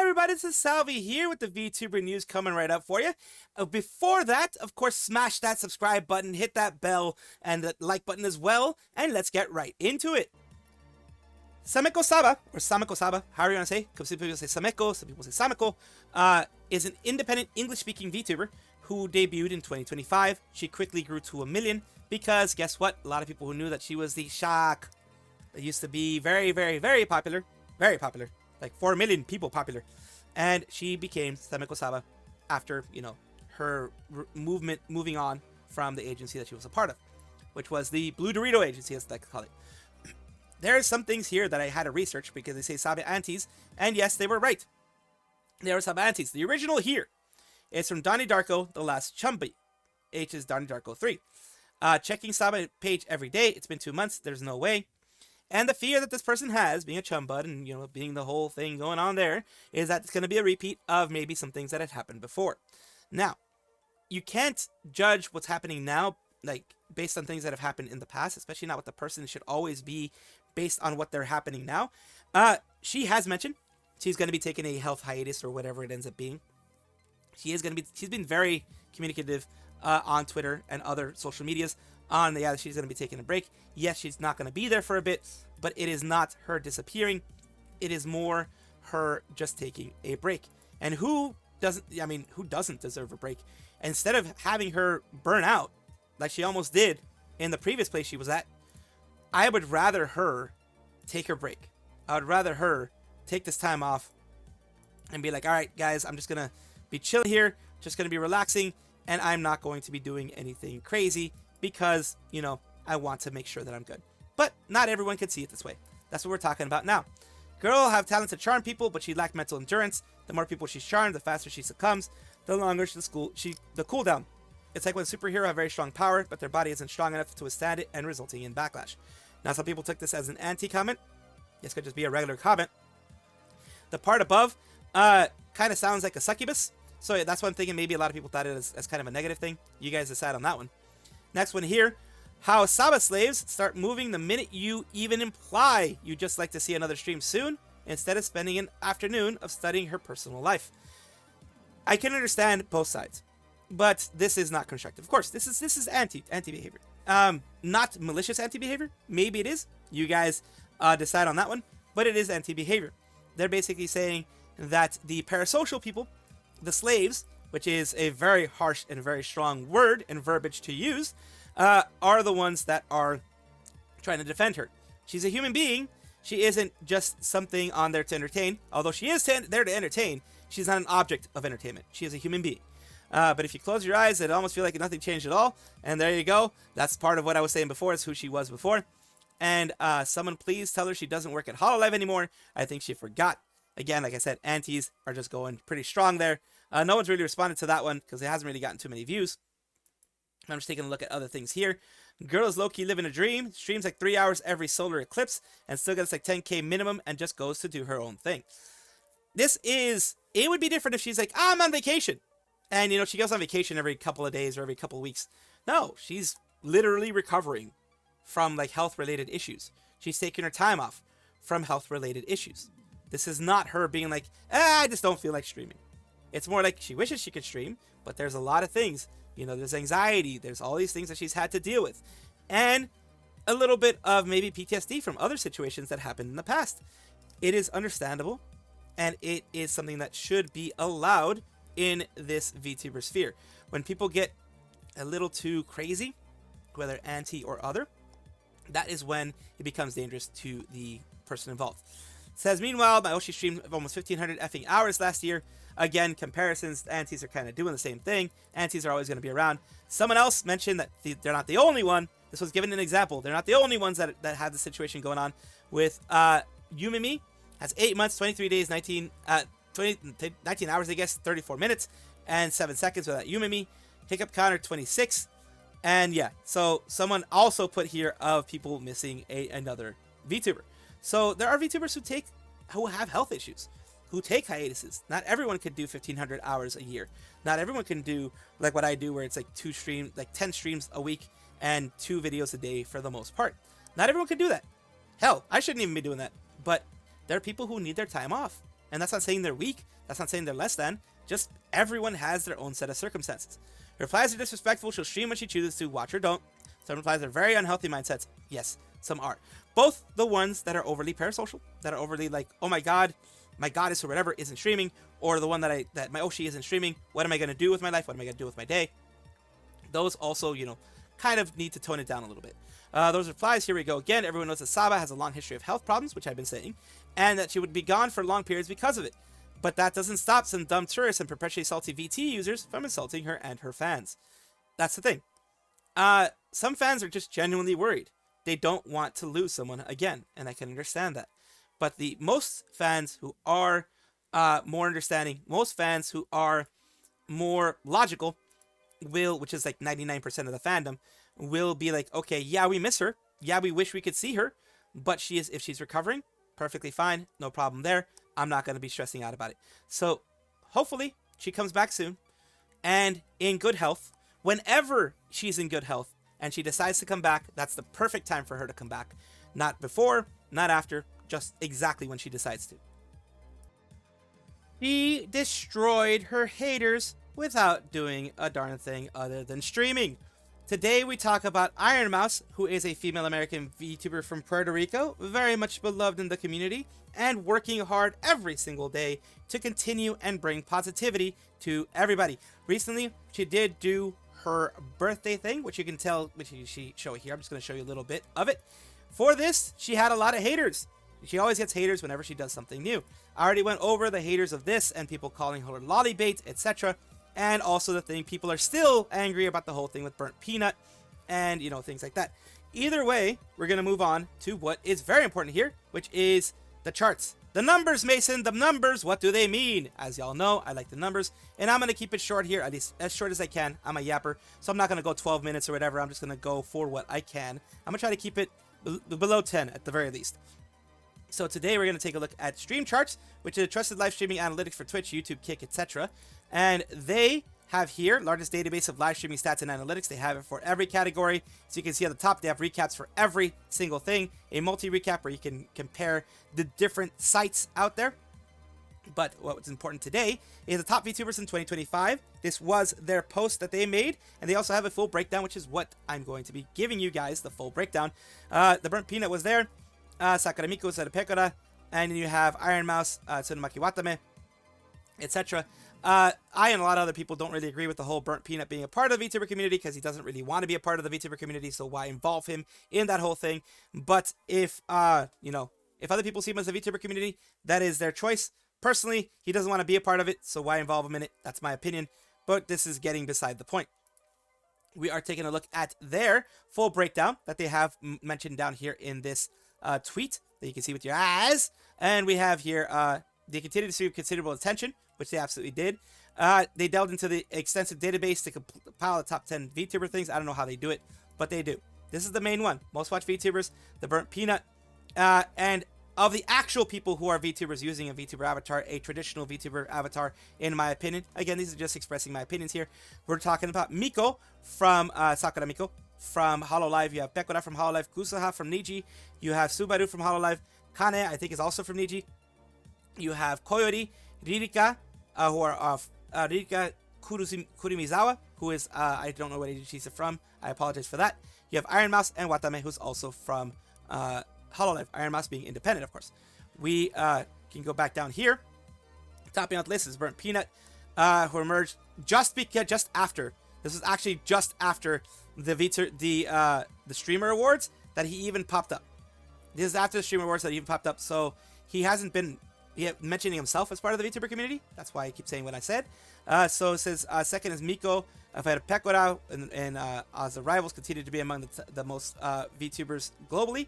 everybody, this is Salvi here with the VTuber news coming right up for you. Before that, of course, smash that subscribe button, hit that bell, and the like button as well, and let's get right into it. Sameko Saba, or Sameko Saba, however you want to say, because some people say Sameko, some people say Sameko, is an independent English-speaking VTuber who debuted in 2025. She quickly grew to 1 million because, guess what? A lot of people who knew that she was the Shak that used to be very, very, very popular, like 4 million people popular, and she became Sameko Saba after, you know, her moving on from the agency that she was a part of, which was the Blue Dorito agency, as they call it. There are some things here that I had to research because they say Saba Antis, and yes, they were right. They are Saba Antis. The original here is from Donnie Darko, The Last Chumby. H is Donnie Darko 3. Checking Saba page every day. It's been 2 months. There's no way. And the fear that this person has, being a chumbud and, you know, being the whole thing going on there, is that it's going to be a repeat of maybe some things that had happened before. Now, you can't judge what's happening now, like, based on things that have happened in the past, especially not with the person. It should always be based on what they're happening now. She has mentioned she's going to be taking a health hiatus or whatever it ends up being. She's been very communicative on Twitter and other social medias on the she's going to be taking a break. Yes, she's not going to be there for a bit, but it is not her disappearing. It is more her just taking a break. And who doesn't deserve a break? Instead of having her burn out like she almost did in the previous place she was at, I would rather her take her break. I would rather her take this time off and be like, all right, guys, I'm just going to be chilling here, just going to be relaxing, and I'm not going to be doing anything crazy because, you know, I want to make sure that I'm good. But not everyone can see it this way. That's what we're talking about now. Girl will have talent to charm people, but she lacked mental endurance. The more people she's charmed, the faster she succumbs, the longer the cooldown. It's like when superheroes have very strong power, but their body isn't strong enough to withstand it, and resulting in backlash. Now, some people took this as an anti-comment. This could just be a regular comment. The part above kind of sounds like a succubus. So that's one thing, and maybe a lot of people thought it as kind of a negative thing. You guys decide on that one. Next one here. How Saba slaves start moving the minute you even imply you just like to see another stream soon, instead of spending an afternoon of studying her personal life. I can understand both sides, but this is not constructive. Of course, this is anti-behavior. Not malicious anti-behavior. Maybe it is. You guys decide on that one, but it is anti-behavior. They're basically saying that the parasocial people, the slaves, which is a very harsh and very strong word and verbiage to use, are the ones that are trying to defend her. She's a human being. She isn't just something on there to entertain. Although she is there to entertain, she's not an object of entertainment. She is a human being. But if you close your eyes, it almost feel like nothing changed at all. And there you go. That's part of what I was saying before. Is who she was before. And someone please tell her she doesn't work at Hololive anymore. I think she forgot. Again, like I said, antis are just going pretty strong there. No one's really responded to that one because it hasn't really gotten too many views. I'm just taking a look at other things here. Girl is low-key living a dream. Streams like 3 hours every solar eclipse and still gets like 10k minimum and just goes to do her own thing. It would be different if she's like, I'm on vacation. And, you know, she goes on vacation every couple of days or every couple of weeks. No, she's literally recovering from like health-related issues. She's taking her time off from health-related issues. This is not her being like, I just don't feel like streaming. It's more like she wishes she could stream, but there's a lot of things. You know, there's anxiety. There's all these things that she's had to deal with. And a little bit of maybe PTSD from other situations that happened in the past. It is understandable, and it is something that should be allowed in this VTuber sphere. When people get a little too crazy, whether anti or other, that is when it becomes dangerous to the person involved. It says, meanwhile, my Oshi streamed almost 1,500 effing hours last year. Again, comparisons, antis are kind of doing the same thing. Antis are always going to be around. Someone else mentioned that they're not the only one. This was given an example. They're not the only ones that have the situation going on with Yumimi. Has 8 months, 23 days, 19 hours, I guess, 34 minutes, and 7 seconds without Yumimi. Hiccup counter, 26. And yeah, so someone also put here of people missing another VTuber. So there are VTubers who have health issues, who take hiatuses. Not everyone can do 1,500 hours a year. Not everyone can do like what I do, where it's like 10 streams a week and 2 videos a day for the most part. Not everyone can do that. Hell, I shouldn't even be doing that. But there are people who need their time off. And that's not saying they're weak. That's not saying they're less than. Just everyone has their own set of circumstances. Her replies are disrespectful. She'll stream when she chooses to, watch or don't. Some replies are very unhealthy mindsets. Yes, some are. Both the ones that are overly parasocial, that are overly like, oh my god, my goddess or whatever isn't streaming, or the one that my Oshi isn't streaming. What am I going to do with my life? What am I going to do with my day? Those also, you know, kind of need to tone it down a little bit. Those replies, here we go again. Everyone knows that Saba has a long history of health problems, which I've been saying, and that she would be gone for long periods because of it. But that doesn't stop some dumb tourists and perpetually salty VT users from insulting her and her fans. That's the thing. Some fans are just genuinely worried. They don't want to lose someone again, and I can understand that. But the most fans who are more understanding, most fans who are more logical will, which is like 99% of the fandom, will be like, okay, yeah, we miss her. Yeah, we wish we could see her. But if she's recovering, perfectly fine. No problem there. I'm not going to be stressing out about it. So hopefully she comes back soon and in good health. Whenever she's in good health and she decides to come back, that's the perfect time for her to come back. Not before, not after, just exactly when she decides to. She destroyed her haters without doing a darn thing other than streaming. Today we talk about Ironmouse, who is a female American VTuber from Puerto Rico, very much beloved in the community, and working hard every single day to continue and bring positivity to everybody. Recently, she did do her birthday thing, which you can tell, which she show here. I'm just going to show you a little bit of it. For this, she had a lot of haters. She always gets haters whenever she does something new. I already went over the haters of this and people calling her lolly bait, etc. And also the thing, people are still angry about the whole thing with burnt peanut and, you know, things like that. Either way, we're going to move on to what is very important here, which is the charts. The numbers, Mason, the numbers, what do they mean? As y'all know, I like the numbers, and I'm going to keep it short here, at least as short as I can. I'm a yapper, so I'm not going to go 12 minutes or whatever. I'm just going to go for what I can. I'm going to try to keep it below 10 at the very least. So today we're going to take a look at stream charts, which is trusted live streaming analytics for Twitch, YouTube, Kick, etc. And they have here largest database of live streaming stats and analytics. They have it for every category. So you can see at the top, they have recaps for every single thing. A multi-recap where you can compare the different sites out there. But what's important today is the top VTubers in 2025. This was their post that they made. And they also have a full breakdown, which is what I'm going to be giving you guys, the full breakdown. The Burnt Peanut was there. Sakuramiko said Pekora, and you have Ironmouse, Tsunumaki Watame, etc. I and a lot of other people don't really agree with the whole Burnt Peanut being a part of the VTuber community because he doesn't really want to be a part of the VTuber community, so why involve him in that whole thing? But if, you know, if other people see him as a VTuber community, that is their choice. Personally, he doesn't want to be a part of it, so why involve him in it? That's my opinion, but this is getting beside the point. We are taking a look at their full breakdown that they have mentioned down here in this tweet that you can see with your eyes. And we have here, they continue to receive considerable attention, which they absolutely did. They delved into the extensive database to compile the top 10 VTuber things. I don't know how they do it, but they do. This is the main one. Most watched VTubers, the Burnt Peanut. And of the actual people who are VTubers using a VTuber avatar, a traditional VTuber avatar, in my opinion. Again, these are just expressing my opinions here. We're talking about Miko from Sakuramiko from Hololive. You have Pekora from Hololive, Kusaha from Niji. You have Subaru from Hololive. Kane, I think, is also from Niji. You have Koyori, Ririka, who are Ririka Kurimizawa, who is, I don't know what age she's from. I apologize for that. You have Ironmouse and Watame, who's also from Hololive. Ironmouse being independent, of course. We can go back down here. Topping out the list is Burnt Peanut, who emerged just after. This is actually just after the streamer awards that he even popped up. This is after the streamer awards that he even popped up. So he hasn't been mentioning himself as part of the VTuber community. That's why I keep saying what I said. So it says second is Miko. I've had Pekora, and as the rivals continue to be among the most VTubers globally.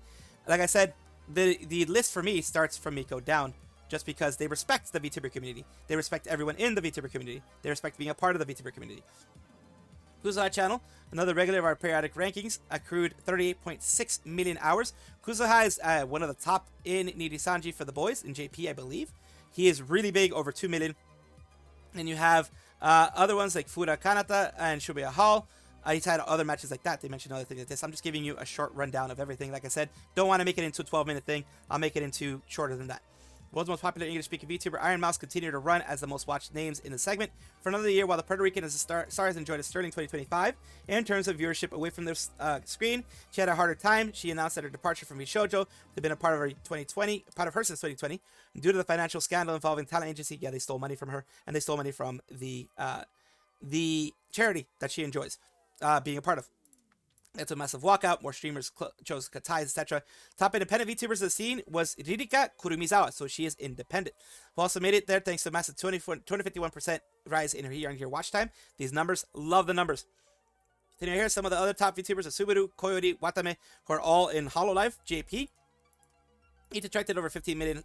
Like I said, the list for me starts from Miko down, just because they respect the VTuber community. They respect everyone in the VTuber community. They respect being a part of the VTuber community. Kusaha channel, another regular of our periodic rankings, accrued 38.6 million hours. Kusaha is one of the top in Nijisanji for the boys, in JP, I believe. He is really big, over 2 million. And you have other ones like Fura Kanata and Shibuya Hall. He's had other matches like that. They mentioned other things like this. I'm just giving you a short rundown of everything. Like I said, don't want to make it into a 12-minute thing. I'll make it into shorter than that. World's most popular English-speaking VTuber, Ironmouse, continued to run as the most watched names in the segment for another year, while the Puerto Rican as a star has enjoyed a sterling 2025. In terms of viewership away from their screen, she had a harder time. She announced that her departure from vshojo had been a part of her since 2020, due to the financial scandal involving talent agency. Yeah, they stole money from her, and they stole money from the charity that she enjoys being a part of. It's a massive walkout. More streamers chose to cut ties, etc. Top independent VTubers of the scene was Rika Kurumizawa, so she is independent. Who also made it there thanks to a massive 251% rise in her year-on-year watch time. These numbers, love the numbers. Then here are some of the other top VTubers of Subaru, Coyote, Watame, who are all in Hololive, JP. Each attracted over 15 million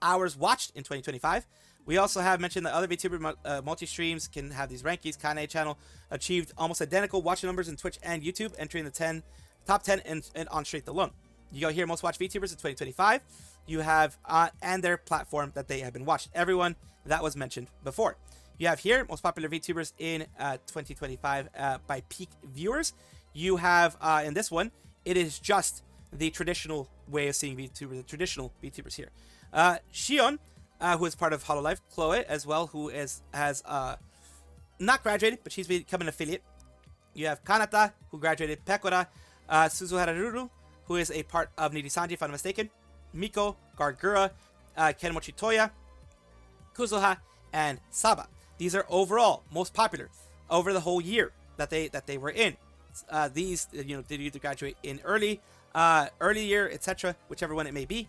hours watched in 2025. We also have mentioned that other VTuber multi-streams can have these rankings. Kane channel achieved almost identical watch numbers in Twitch and YouTube, entering the top 10 and on Straight alone. You go here, most watched VTubers in 2025. You have, and their platform that they have been watched. Everyone that was mentioned before. You have here, most popular VTubers in 2025 by peak viewers. You have, in this one, it is just the traditional way of seeing VTubers, the traditional VTubers here. Shion, who is part of Hololive, Chloe as well, who has not graduated, but she's become an affiliate. You have Kanata, who graduated, Pekora, Suzuhararuru, who is a part of Nijisanji, if I'm not mistaken, Miko, Gargura, Kenmochi Toya, Kuzuha, and Saba. These are overall most popular over the whole year that they were in. These, did either graduate in early year, etc., whichever one it may be.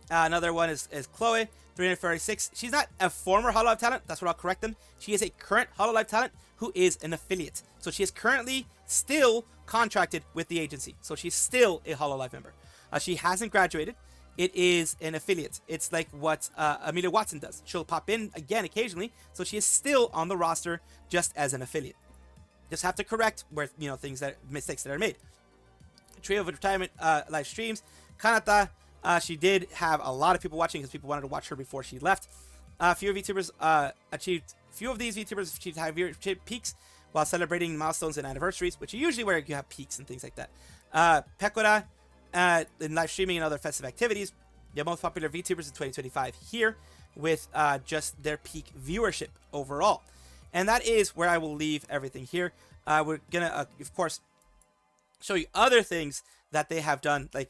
Another one is Chloe, 336. She's not a former Hololive talent. That's what I'll correct them. She is a current Hololive talent who is an affiliate. So she is currently still contracted with the agency. So she's still a Hololive member. She hasn't graduated. It is an affiliate. It's like what Amelia Watson does. She'll pop in again occasionally. So she is still on the roster just as an affiliate. Just have to correct where mistakes that are made. Trio of retirement live streams. Kanata. She did have a lot of people watching because people wanted to watch her before she left. Few of these VTubers achieved high viewership peaks while celebrating milestones and anniversaries, which are usually where you have peaks and things like that. Pekora, in live streaming and other festive activities, the most popular VTubers in 2025 here with just their peak viewership overall. And that is where I will leave everything here. We're gonna, of course, show you other things that they have done, like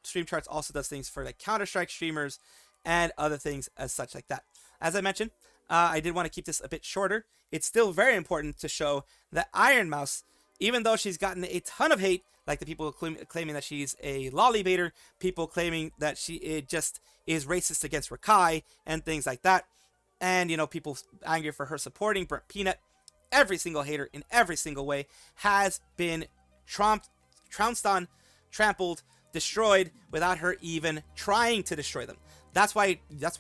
Stream Charts also does things for like Counter-Strike streamers and other things as such like that. As I mentioned, I did want to keep this a bit shorter. It's still very important to show that Ironmouse, even though she's gotten a ton of hate, like the people claiming that she's a lolly baiter, people claiming that she just is racist against Rakai and things like that, and people angry for her supporting Burnt Peanut, every single hater in every single way has been trounced on, trampled, destroyed without her even trying to destroy them. That's what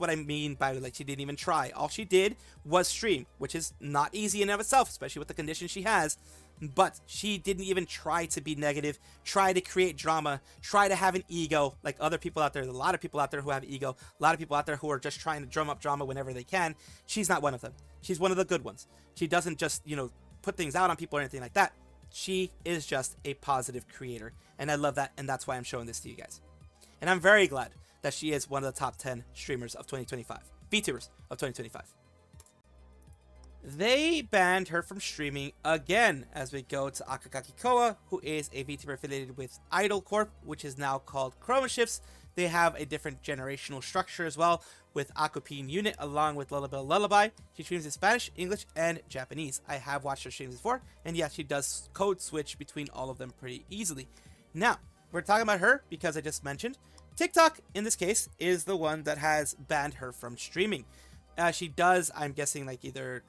I mean by like she didn't even try. All she did was stream, which is not easy in and of itself, especially with the conditions she has. But she didn't even try to be negative, try to create drama, try to have an ego like other people out there. There's a lot of people out there who have ego, a lot of people out there who are just trying to drum up drama whenever they can. She's not one of them. She's one of the good ones. She doesn't just, put things out on people or anything like that. She is just a positive creator, and I love that, and that's why I'm showing this to you guys. And I'm very glad that she is one of the top 10 streamers of 2025, VTubers of 2025. They banned her from streaming again as we go to Akugaki Koa, who is a VTuber affiliated with Idol Corp, which is now called Chroma Shifts. They have a different generational structure as well, with Akupin Unit along with Lullaby. She streams in Spanish, English, and Japanese. I have watched her streams before, and yeah, she does code switch between all of them pretty easily. Now, we're talking about her because I just mentioned TikTok, in this case, is the one that has banned her from streaming. She does, I'm guessing, like either,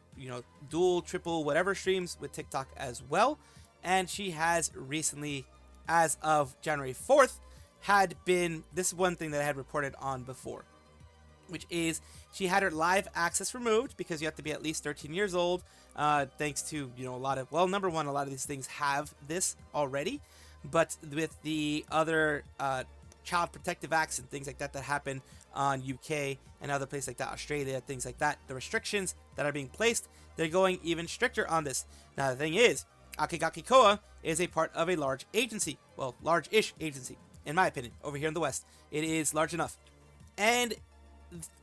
dual, triple, whatever streams with TikTok as well. And she has recently, as of January 4th, this is one thing that I had reported on before, which is she had her live access removed because you have to be at least 13 years old, thanks to, a lot of, number one, a lot of these things have this already, but with the other child protective acts and things like that that happen on UK and other places like that, Australia, things like that, the restrictions that are being placed, they're going even stricter on this. Now, the thing is, Akugaki Koa is a part of a large agency, large-ish agency, in my opinion, over here in the West. It is large enough. And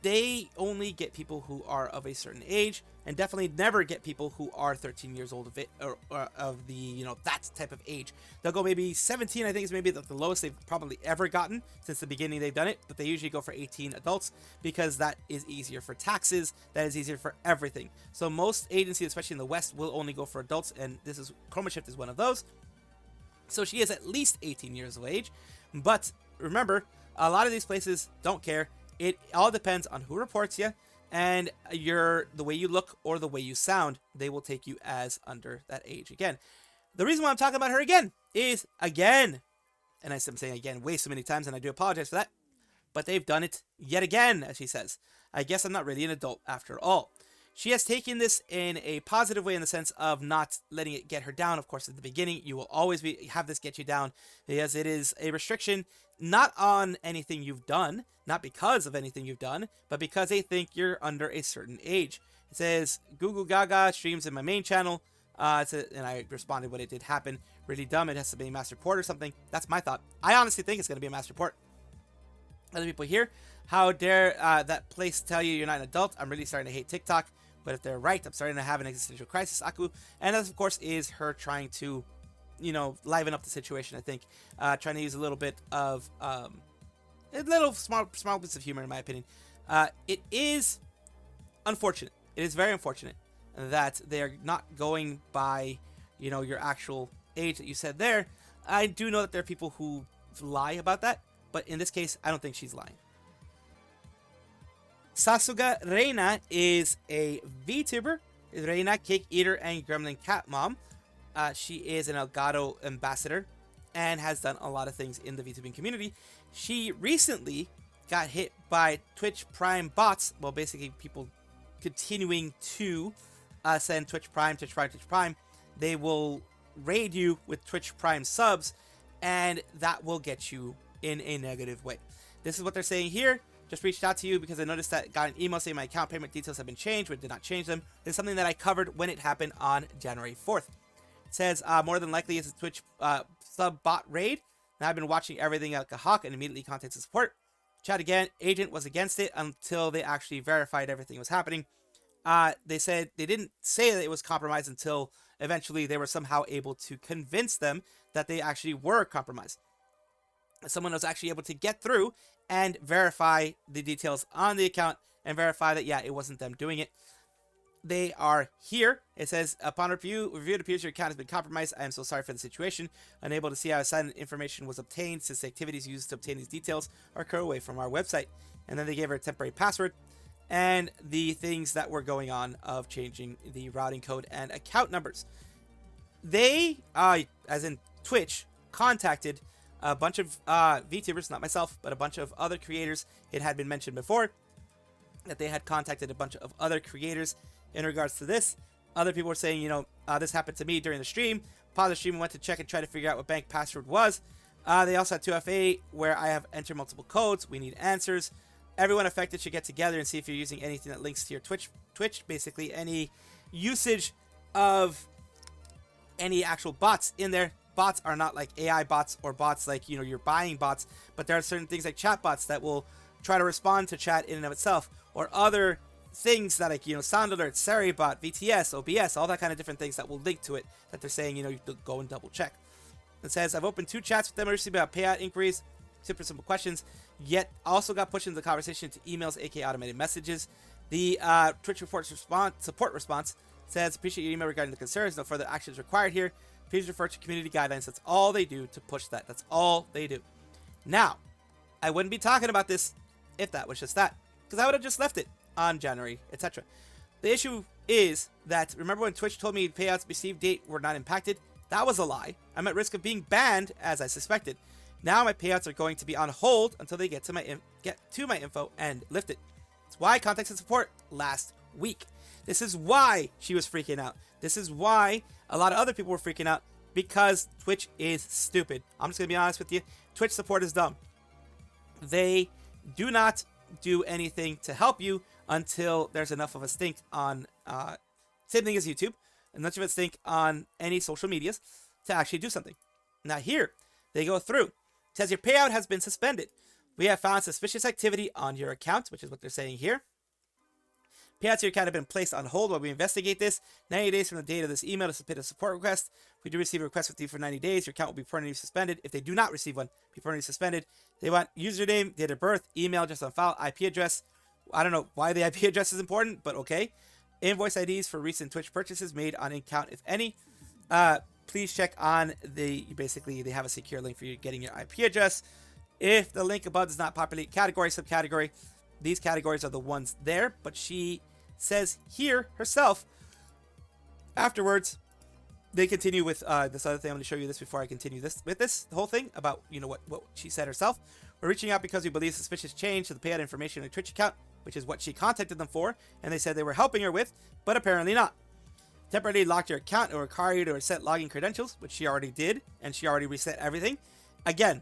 they only get people who are of a certain age, and definitely never get people who are 13 years old of it, or of the, you know, that type of age. They'll go maybe 17, I think is maybe the lowest they've probably ever gotten since the beginning they've done it, but they usually go for 18 adults because that is easier for taxes, that is easier for everything. So most agencies, especially in the West, will only go for adults, and this is, Chroma Shift is one of those. So she is at least 18 years of age, but remember, a lot of these places don't care. It all depends on who reports you, and the way you look or the way you sound. They will take you as under that age again. The reason why I'm talking about her again is, again, and I'm saying again way so many times, and I do apologize for that, but they've done it yet again, as she says. I guess I'm not really an adult after all. She has taken this in a positive way in the sense of not letting it get her down. Of course, at the beginning, you will always have this get you down because it is a restriction, not on anything you've done, not because of anything you've done, but because they think you're under a certain age. It says, Google Gaga streams in my main channel, and I responded when it did happen. Really dumb, it has to be a mass report or something. That's my thought. I honestly think it's going to be a mass report. Other people here, how dare that place tell you you're not an adult? I'm really starting to hate TikTok. But if they're right, I'm starting to have an existential crisis, Aku. And that, of course, is her trying to, you know, liven up the situation, I think. Trying to use a little bit of, a little small bits of humor, in my opinion. It is unfortunate. It is very unfortunate that they are not going by, you know, your actual age that you said there. I do know that there are people who lie about that. But in this case, I don't think she's lying. Sasuga Reina is a VTuber, Reina, cake eater, and gremlin cat mom. She is an Elgato ambassador and has done a lot of things in the VTubing community. She recently got hit by Twitch Prime bots. Well, basically people continuing to send Twitch Prime. They will raid you with Twitch Prime subs, and that will get you in a negative way. This is what they're saying here. Just reached out to you because I noticed that got an email saying my account payment details have been changed, but did not change them. This is something that I covered when it happened on January 4th. It says, more than likely it's a Twitch sub bot raid. And I've been watching everything like a hawk and immediately contacted support. Chat again, agent was against it until they actually verified everything was happening. They said they didn't say that it was compromised until eventually they were somehow able to convince them that they actually were compromised. Someone was actually able to get through and verify the details on the account and verify that, yeah, it wasn't them doing it. They are here. It says, upon review, it appears your account has been compromised. I am so sorry for the situation. Unable to see how assigned information was obtained since the activities used to obtain these details are cut away from our website. And then they gave her a temporary password and the things that were going on of changing the routing code and account numbers. They, as in Twitch, contacted a bunch of VTubers, not myself, but a bunch of other creators. It had been mentioned before that they had contacted a bunch of other creators in regards to this. Other people were saying, you know, this happened to me during the stream. Paused the stream and went to check and try to figure out what bank password was. They also had 2FA where I have entered multiple codes. We need answers. Everyone affected should get together and see if you're using anything that links to your Twitch, basically any usage of any actual bots in there. Bots are not like AI bots or bots like, you know, you're buying bots, but there are certain things like chat bots that will try to respond to chat in and of itself, or other things that, like, you know, sound alerts, Saribot, VTS, OBS, all that kind of different things that will link to it that they're saying, you know, you have to go and double check. It says, I've opened 2 chats with them recently about payout inquiries, super simple questions, yet also got pushed into the conversation to emails, aka automated messages. The Twitch support response says, appreciate your email regarding the concerns, no further actions required here. Please refer to community guidelines. That's all they do to push that. That's all they do. Now, I wouldn't be talking about this if that was just that, because I would have just left it on January, etc. The issue is that, remember when Twitch told me payouts received date were not impacted? That was a lie. I'm at risk of being banned, as I suspected. Now my payouts are going to be on hold until they get to my info and lift it. That's why I contacted support last week. This is why she was freaking out. This is why a lot of other people were freaking out, because Twitch is stupid. I'm just going to be honest with you. Twitch support is dumb. They do not do anything to help you until there's enough of a stink on, same thing as YouTube, enough of a stink on any social medias to actually do something. Now here, they go through. It says your payout has been suspended. We have found suspicious activity on your account, which is what they're saying here. Payouts to your account have been placed on hold while we investigate this. 90 days from the date of this email to submit a support request. If we do receive a request with you for 90 days, your account will be permanently suspended. If they do not receive one, be permanently suspended. They want username, date of birth, email address on file, IP address. I don't know why the IP address is important, but okay. Invoice IDs for recent Twitch purchases made on account, if any. Please check on basically, they have a secure link for you getting your IP address. If the link above does not populate category, subcategory, these categories are the ones there, but she says here herself afterwards. They continue with this other thing. I'm going to show you this before I continue the whole thing about, you know, what she said herself. We're reaching out because we believe suspicious change to the payout information on the Twitch account, which is what she contacted them for, and they said they were helping her with, but apparently not. Temporarily locked your account or require you to reset login credentials, which she already did, and she already reset everything. Again,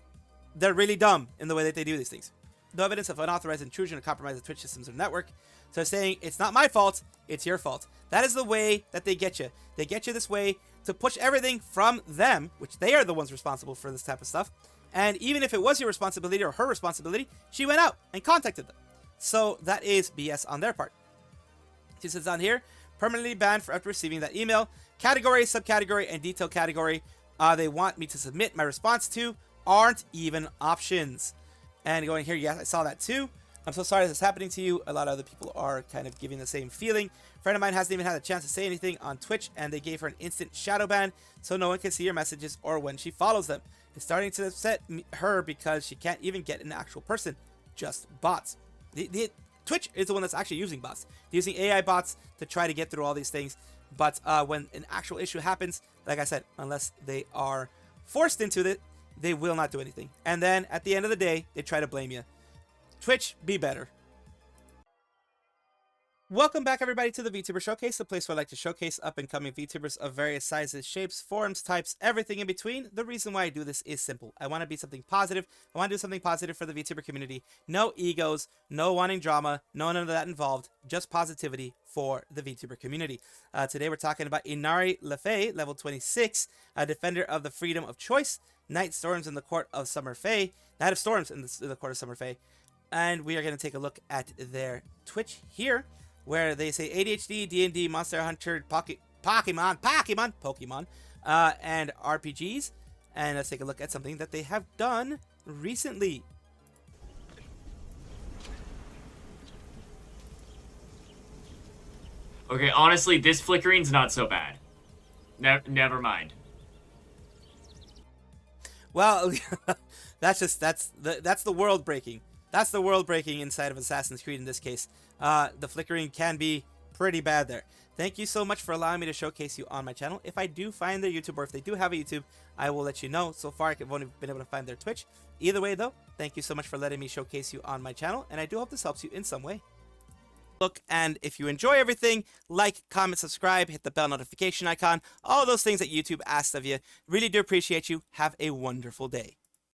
they're really dumb in the way that they do these things. No evidence of unauthorized intrusion or compromise of Twitch systems or network. So saying it's not my fault, it's your fault. That is the way that they get you. They get you this way to push everything from them, which they are the ones responsible for this type of stuff. And even if it was your responsibility or her responsibility, she went out and contacted them. So that is BS on their part. She says on here, permanently banned for after receiving that email. Category, subcategory, and detail category they want me to submit my response to aren't even options. And going here, yes, I saw that too. I'm so sorry this is happening to you. A lot of other people are kind of giving the same feeling. A friend of mine hasn't even had a chance to say anything on Twitch, and they gave her an instant shadow ban, so no one can see her messages or when she follows them. It's starting to upset her because she can't even get an actual person, just bots. The Twitch is the one that's actually using bots. They're using AI bots to try to get through all these things. But when an actual issue happens, like I said, unless they are forced into it, they will not do anything. And then at the end of the day, they try to blame you. Twitch, be better. Welcome back, everybody, to the VTuber Showcase, the place where I like to showcase up-and-coming VTubers of various sizes, shapes, forms, types, everything in between. The reason why I do this is simple. I want to be something positive. I want to do something positive for the VTuber community. No egos, no wanting drama, none of that involved. Just positivity for the VTuber community. Today we're talking about Inari Lefey, level 26, a defender of the freedom of choice, Night Storms in the Court of Summer Fae, Night of Storms in the Court of Summer Fae. And we are going to take a look at their Twitch here, where they say ADHD, D&D, Monster Hunter, Pokemon, and RPGs. And let's take a look at something that they have done recently. Okay, honestly, this flickering's not so bad. Never mind. Well, that's the world breaking. That's the world breaking inside of Assassin's Creed in this case. The flickering can be pretty bad there. Thank you so much for allowing me to showcase you on my channel. If I do find their YouTube, or if they do have a YouTube, I will let you know. So far, I've only been able to find their Twitch. Either way, though, thank you so much for letting me showcase you on my channel, and I do hope this helps you in some way. Look, and if you enjoy everything, like, comment, subscribe, hit the bell notification icon, all those things that YouTube asks of you. Really do appreciate you. Have a wonderful day.